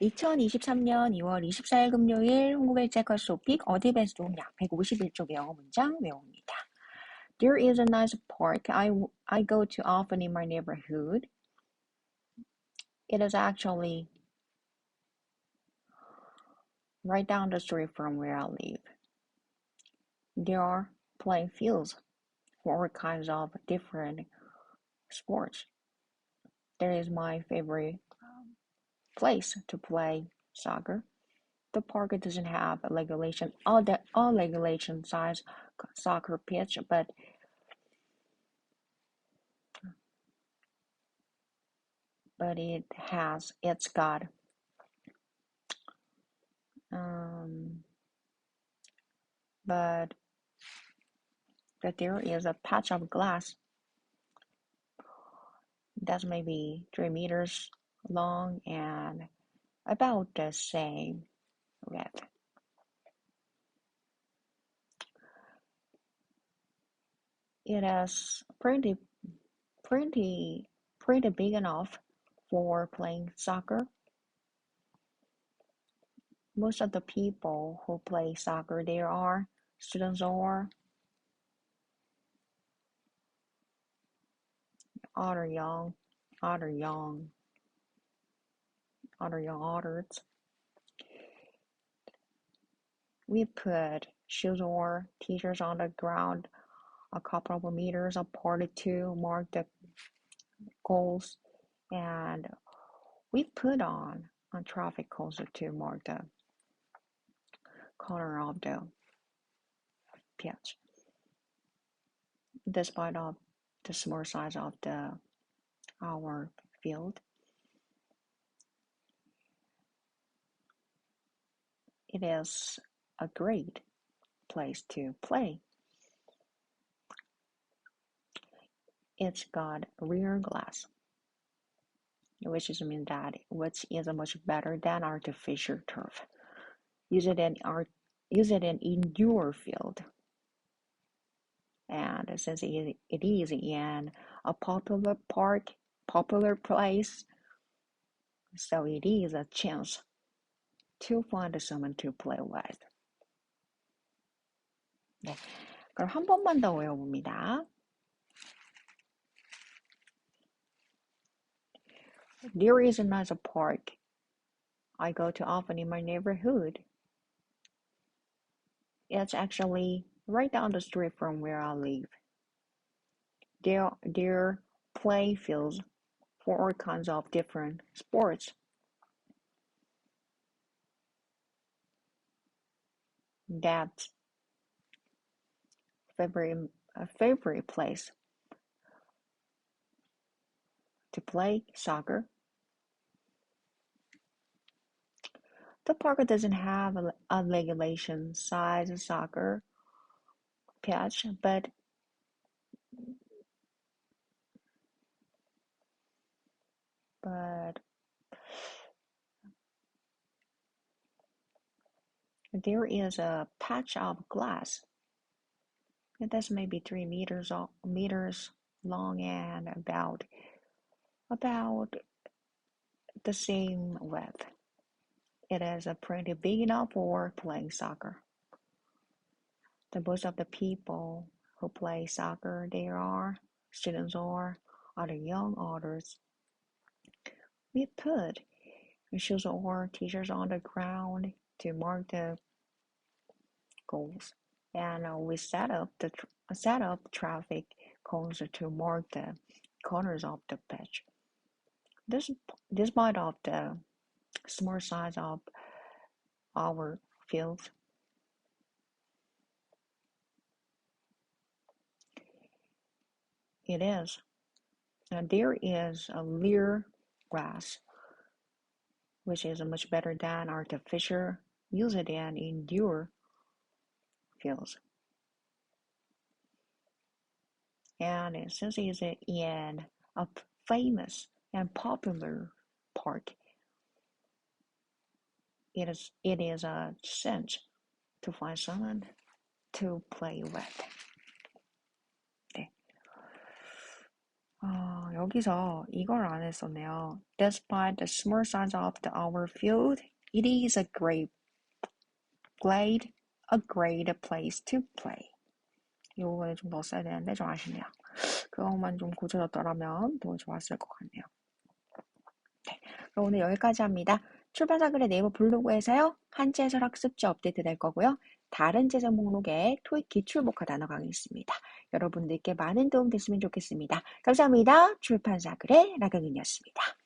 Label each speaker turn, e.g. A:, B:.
A: 2023년 2월 24일 금요일 혼공일지 OPIc Advanced 약 151쪽의 영어 문장 외웁니다. There is a nice park I go to often in my neighborhood. It is actually right down the street from where I live. There are playing fields for all kinds of different sports. That is my favorite place to play soccer. The park doesn't have a regulation size soccer pitch, but it's got but there is a patch of glass that's maybe 3 meters long and about the same width. It is pretty big enough for playing soccer. Most of the people who play soccer there are students or other young adults. We put shoes or t-shirts on the ground a couple of meters apart to mark the goals, and we put on traffic cones to mark the corner of the pitch. Despite of the small size of our field, it is a great place to play. It's got real glass, which means that which is much better than artificial turf. Use it in indoor field. And since it is in a popular place, so it is a chance to find someone to play with. 네, 그럼 한 번만 더 외워봅니다. There is a nice park I go to often in my neighborhood. It's actually right down the street from where I live. There are play fields for all kinds of different sports. That's a favorite place to play soccer. The park doesn't have a regulation size soccer pitch, but there is a patch of glass that's maybe 3 meters long and about the same width. It is pretty big enough for playing soccer. Most of the people who play soccer there are students or other young adults. We put shoes or t-shirts on the ground to mark the goals, and we set up traffic cones to mark the corners of the pitch. Despite of the small size of our field, there is a real grass, which is much better than artificial used in indoor fields. And since it is in a famous and popular park, it is a chance to find someone to play with. 네. 여기서 이걸 안 했었네요. Despite the small size of our field, it is a great place to play. 이 부분에 좀 넣었어야 되는데 좀 아쉽네요. 그것만 좀 고쳐졌더라면 더 좋았을 것 같네요. 네, 그럼 오늘 여기까지 합니다. 출판사그래 네이버 블로그에서요. 한자 해설 학습지 업데이트 될 거고요. 다른 제작 목록에 토익 기출목화 단어 강의 있습니다. 여러분들께 많은 도움 됐으면 좋겠습니다. 감사합니다. 출판사그래 라경인이었습니다.